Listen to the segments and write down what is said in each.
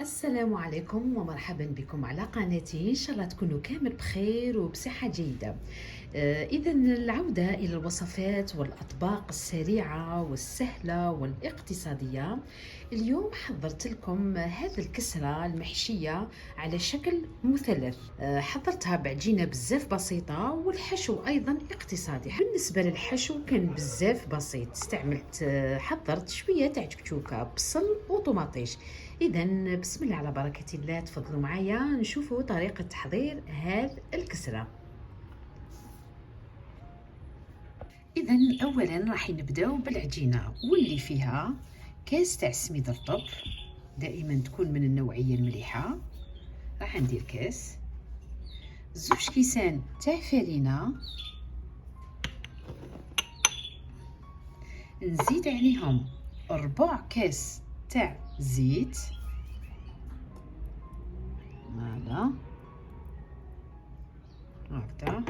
السلام عليكم ومرحبا بكم على قناتي. إن شاء الله تكونوا كامل بخير وبصحة جيدة. إذا العودة إلى الوصفات والأطباق السريعة والسهلة والاقتصادية. اليوم حضرت لكم هذا الكسرة المحشية على شكل مثلث. حضرتها بعجينة بزاف بسيطة والحشو أيضا اقتصادي. بالنسبة للحشو كان بزاف بسيط، استعملت حضرت شوية تاع كشوكة بصل وطماطيش. إذا بسم الله على بركة الله، تفضلوا معايا نشوفوا طريقة تحضير هذا الكسرة. إذا أولا راح نبداو بالعجينة واللي فيها كاس تاع سميد رطب، دائما تكون من النوعية المليحة. راح ندير كاس، زوج كيسان تاع فرينة، نزيد عليهم ربع كاس تاع زيت، هذا هكذا.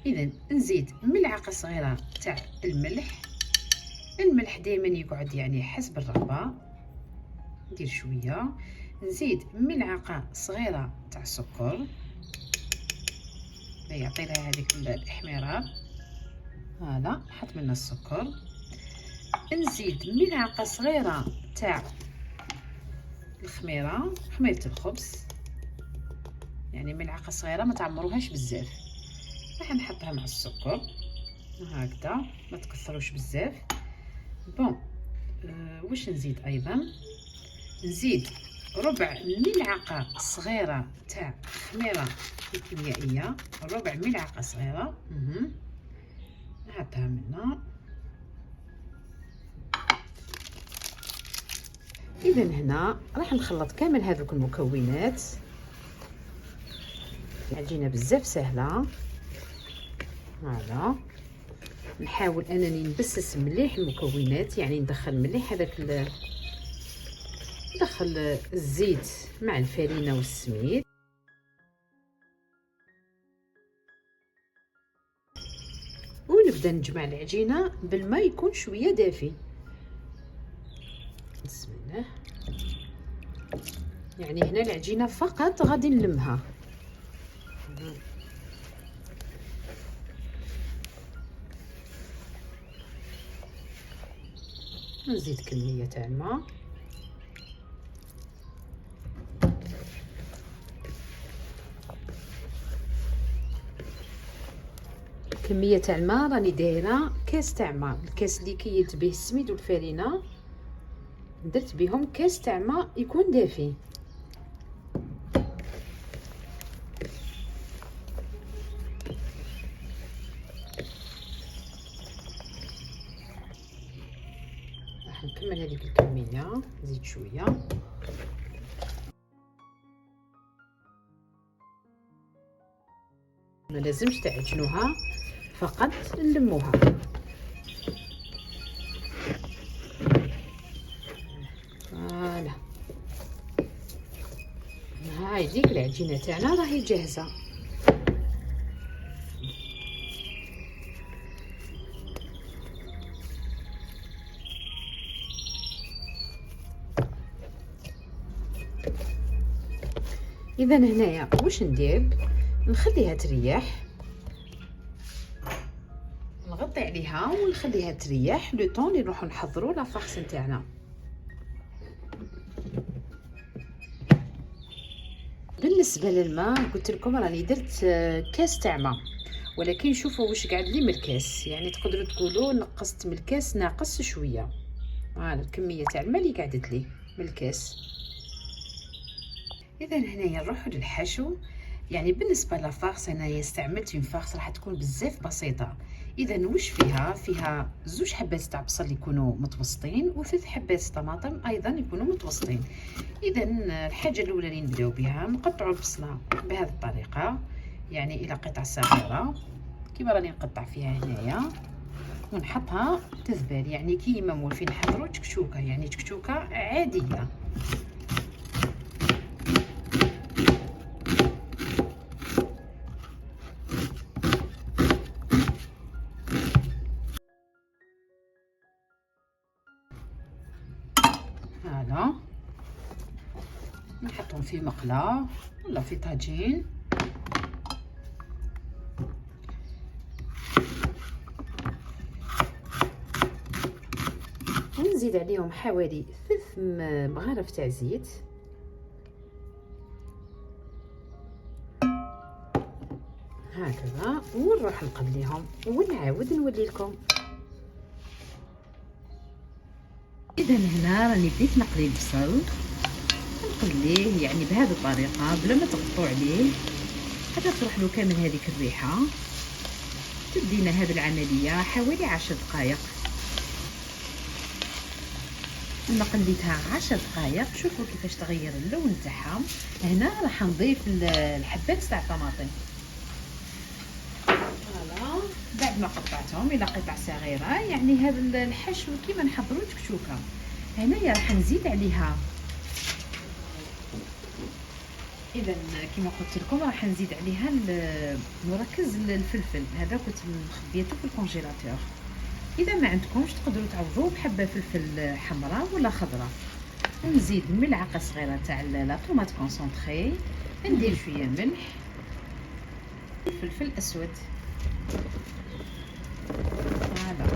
إذا نزيد ملعقة صغيرة تاع الملح. الملح دائما يقعد يعني حسب الرغبة، ندير شوية. نزيد ملعقة صغيرة تاع سكر يعطي لها هذيك الاحمرار. هذا نحط منه السكر. نزيد ملعقة صغيرة تاع الخميرة، خميرة الخبز، يعني ملعقة صغيرة ما تعمروهاش بزاف. راح نحطها مع السكر هكذا، ما تكثروش بزاف. بون واش نزيد ايضا؟ نزيد ربع ملعقة صغيرة تاع خميرة الكيميائية، ربع ملعقة صغيرة. نحطها منا. اذا هنا راح نخلط كامل هذوك المكونات. العجينة بزاف سهلة. هذا نحاول انني نبسس مليح المكونات، يعني ندخل مليح هذاك ندخل الزيت مع الفرينة والسميد. ونبدا نجمع العجينة بالماء يكون شوية دافي. بسم الله. يعني هنا العجينة فقط غادي نلمها. نزيد كمية تاع الماء. كمية تاع الماء راني دايره كاس تاع ماء، الكاس اللي كيلت به السميد والفرينة درت بهم كاس تاع ماء يكون دافي. راح نكمل هذيك الكمية، نزيد شوية. ما لازمش تعجنوها، فقط نلموها. فوالا، هاي ديك العجينة تاعنا راهي جاهزة. اذا هنايا واش ندير؟ نخليها تريح، نغطي عليها ونخليها تريح لو طون اللي نروحو نحضروا لا فارس نتاعنا. بالنسبه للماء قلت لكم راني درت كاس تاع ماء، ولكن شوفوا واش قعد لي من الكاس، يعني تقدروا تقولوا نقصت من الكاس ناقص شويه. هذا الكميه تاع الماء اللي قعدت لي من الكاس. اذا هنايا نروحوا للحشو. يعني بالنسبه لافارس انا استعملت اون فارس راح تكون بزاف بسيطه. اذا واش فيها زوج حبات تاع بصل يكونوا متوسطين وثلاث حبات طماطم ايضا يكونوا متوسطين. اذا الحاجه الاولى اللي نبداو بها نقطعوا البصله بهذه الطريقه، يعني الى قطع صغيره كيما راني نقطع فيها هنايا، ونحطها تذبل يعني كيما مولفين نحضروا تكشوكه، يعني تكشوكه عاديه. هذا نحطهم في مقله ولا في طاجين. ونزيد عليهم حوالي 3 مغارف تاع زيت. هكذا، ونروح نقليهم ونعاود نولي لكم. اذا هنا راني بديت نقلي البصل، نقليه يعني بهذه الطريقه بلا ما تغطوا عليه حتى تروح له كامل هذيك الريحه. تدينا هذه العمليه حوالي 10 دقائق. لما قليتها 10 دقائق شوفوا كيفاش تغير اللون تاعها. هنا راح نضيف الحبات تاع الطماطم. فوالا بعد ما قطعتهم الى قطع صغيره، يعني هذا الحشو كيما نحضروا تكتوكه. هنايا راح نزيد عليها، اذا كما قلت لكم راح نزيد عليها مركز الفلفل. هذا كنت مخبيته في الكونجيلاتور. اذا ما عندكمش تقدروا تعوضوه بحبه فلفل حمراء ولا خضراء. ونزيد ملعقه صغيره تاع لا طوماط كونسونطري، ندير شويه ملح، فلفل اسود. فوالا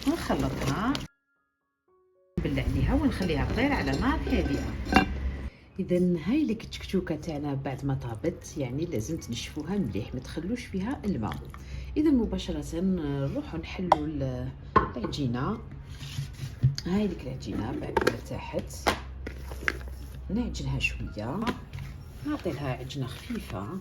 ونخلطها، نبلع عليها ونخليها طير على نار هادئه. اذا هاي لك التكتوكه تاعنا بعد ما طابت، يعني لازم تنشفوها مليح، ما تخلوش فيها الماء. اذا مباشره نروحوا نحلوا العجينه. هاي لك العجينه بعد ما ارتاحت، نعجنها شويه، نعطي لها عجنه خفيفه.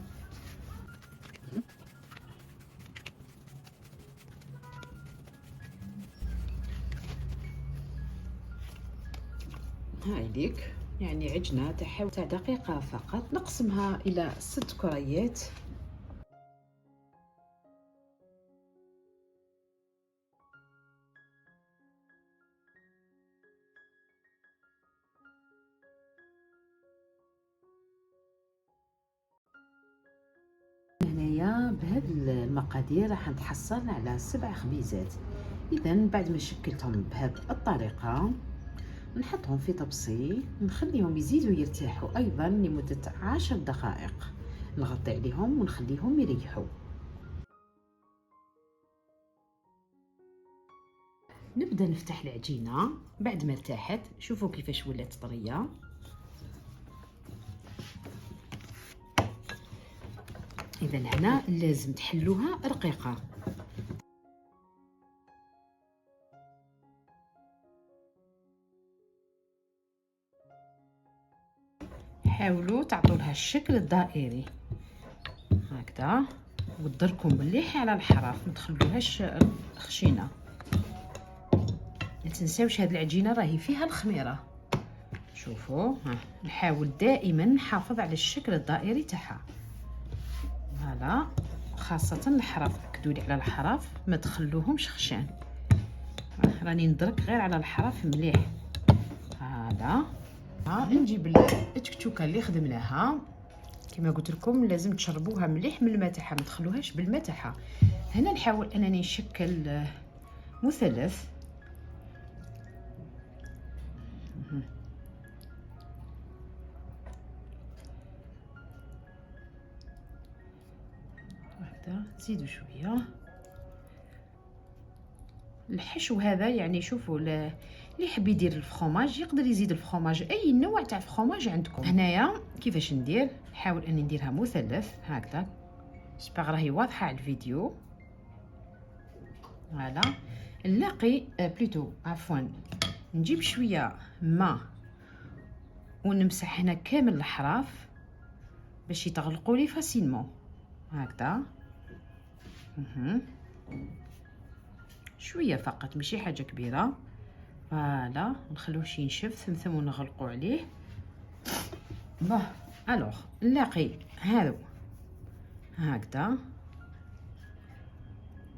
هاي لك يعني عجنه تاع دقيقه فقط. نقسمها الى 6 كريات. هنايا بهذه المقادير راح نتحصل على 7 خبيزات. اذا بعد ما شكلتهم بهذه الطريقه نحطهم في طبسي، نخليهم يزيدوا يرتاحوا ايضا لمده 10 دقائق. نغطي عليهم ونخليهم يريحوا. نبدا نفتح العجينه بعد ما ارتاحت. شوفوا كيفاش ولات طريه. اذا هنا لازم تحلوها رقيقه. حاولوا تعطوا لها الشكل الدائري هكذا، ودركم مليح على الحراف، ما تخلوهاش خشينه. ما تنساوش هاد العجينه راهي فيها الخميره. شوفوا نحاول دائما نحافظ على الشكل الدائري تاعها. هلا خاصه الحراف، اكدوا لي على الحراف ما تخلوهمش خشان. راني ندرك غير على الحراف مليح. هذا نجيب التكتوكه اللي خدمناها. كما قلت لكم لازم تشربوها مليح من الماء تاعها، ما تخلوهاش بالماء تاعها. هنا نحاول انني نشكل مثلث. هكذا زيدوا شويه. الحشو هذا يعني شوفوا اللي يحب يدير الفخوماج يقدر يزيد الفخوماج، اي نوع تاع فخوماج عندكم. هنايا كيفاش ندير، نحاول اني نديرها مثلث هكذا. جيسبر راهي واضحه على الفيديو. فوالا نلاقي بلوتو عفوا نجيب شويه ماء ونمسح هنا كامل الحراف باش يتغلقوا لي فاسيلمون هكذا. شويه فقط ماشي حاجه كبيره. فوالا نخلوه ينشف ثم نغلقوا عليه. باه الوغ نلاقي هذو هكذا،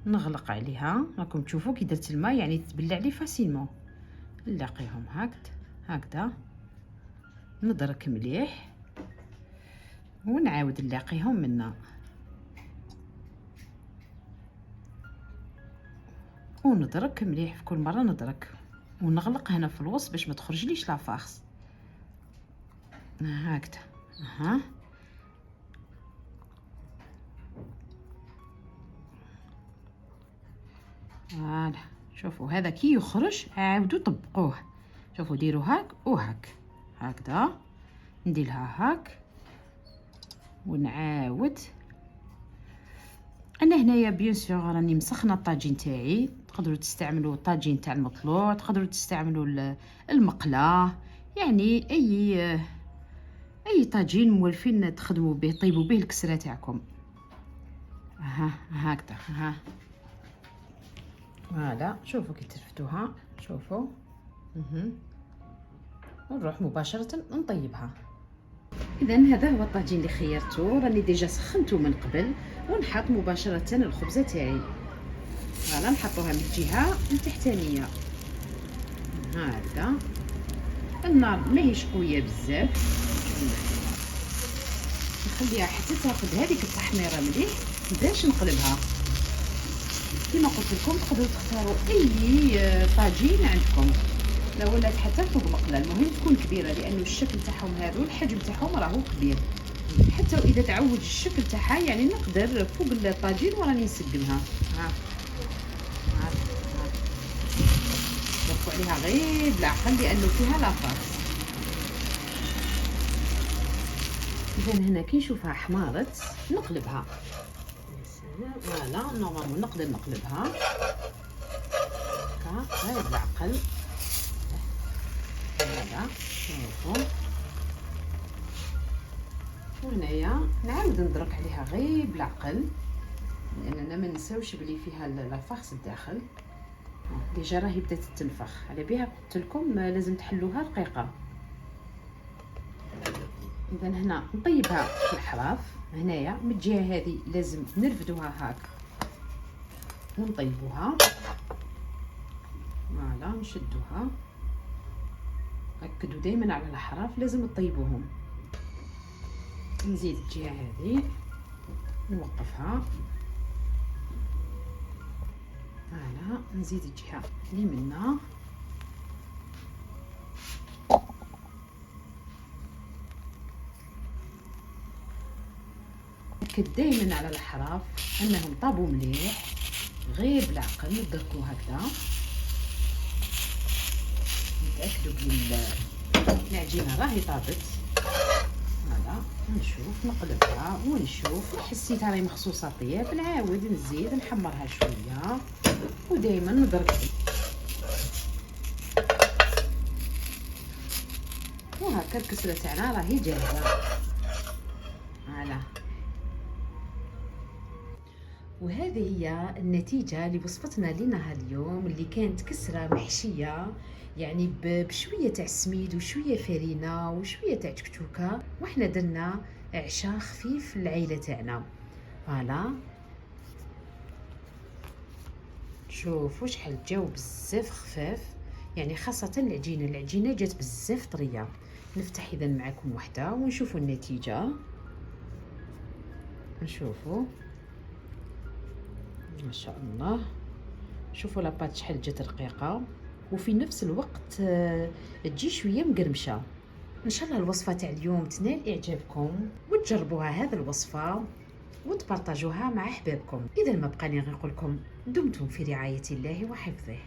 نغلق عليها. راكم تشوفوا كي درت الماء يعني تبلع لي فاسيلمون. نلاقيهم هكذا ندرك مليح ونعاود نلاقيهم منا وندرك مليح. في كل مره ندرك ونغلق هنا في الوسط باش ما تخرجليش لافاخس. هكذا. اها فوالا. شوفوا هذا كي يخرج عاودوا طبقوه. شوفوا ديروا هاك وهاك هكذا. نديرها هاك ونعاود. انا هنايا بيان سور راني مسخنه الطاجين تاعي. تقدروا تستعملوا الطاجين تاع المطلوع، تقدروا تستعملوا المقله، يعني اي طاجين مولفين تخدموا به، طيبوا به الكسره تاعكم. ها هكذا. ها فوالا. شوفوا كي ترفتوها. شوفوا. ونروح مباشره نطيبها. اذا هذا هو الطاجين اللي خيرته. راني ديجا سخنته من قبل، ونحط مباشره الخبزه تاعي. فوالا نحطوها من الجهه التحتانيه هكذا. النار ماهيش قويه بزاف، نخليها حتى تاخذ هذيك التحميره مليح باش نقلبها. كما قلت لكم تقدروا تختاروا اي طاجين عندكم، لا ولات حتى فوق مقله، المهم تكون كبيره لانه الشكل تاعهم هذو الحجم تاعهم راهو كبير. حتى واذا تعوج الشكل تاعها يعني نقدر فوق الطاجين وراني نسقمها. ها نرفع عليها غير بالعقل لانه فيها لاطاس. اذا هنا كي نشوفها حمارت نقلبها. فوالا نورمالمون نقدر نقلبها هكا غير بالعقل. هذا شوفوا. وهنايا نعاود ندرك عليها غير بالعقل لاننا ما نساوش بلي فيها لافاخس الداخل. ديجا راهي بدات تنفخ، على بها قلت لكم لازم تحلوها رقيقه. اذا هنا نطيبها في الحراف. هنايا من الجهه هذه لازم نرفدوها هاك ونطيبوها. فوالا نشدوها. اكدوا دائما على الحراف لازم تطيبوهم. نزيد الجهه هذه نوقفها. فوالا نزيد الجهه اللي منها. نأكد دائما على الحراف انهم طابوا مليح، غير بالعقل ندركوا هكذا. نتاكدوا بلي العجينه راهي طابت. هذا نشوف نقلبها ونشوف حسيت راهي مخصوصه طياب نعاود نزيد نحمرها شويه ودائما ندرك. وهكا الكسره تاعنا راهي جاهزه. فوالا. وهذه هي النتيجة لوصفتنا لنهار اليوم اللي كانت كسرة محشية يعني بشوية تاع السميد وشوية فرينة وشوية تاع تكتوكة، وحنا درنا عشاء خفيف للعيلة تاعنا. فوالا شوفوا شحال الجو بزاف خفاف، يعني خاصة العجينة جات بزاف طرية. نفتح اذا معكم وحدة ونشوفوا النتيجة. نشوفوا ما شاء الله. شوفوا لاباط شحال جات رقيقه وفي نفس الوقت تجي شويه مقرمشه. ان شاء الله الوصفه تاع اليوم تنال اعجابكم وتجربوها هذه الوصفه وتبارطاجوها مع احبابكم. اذا ما بقى لي غير نقول لكم دمتم في رعايه الله وحفظه.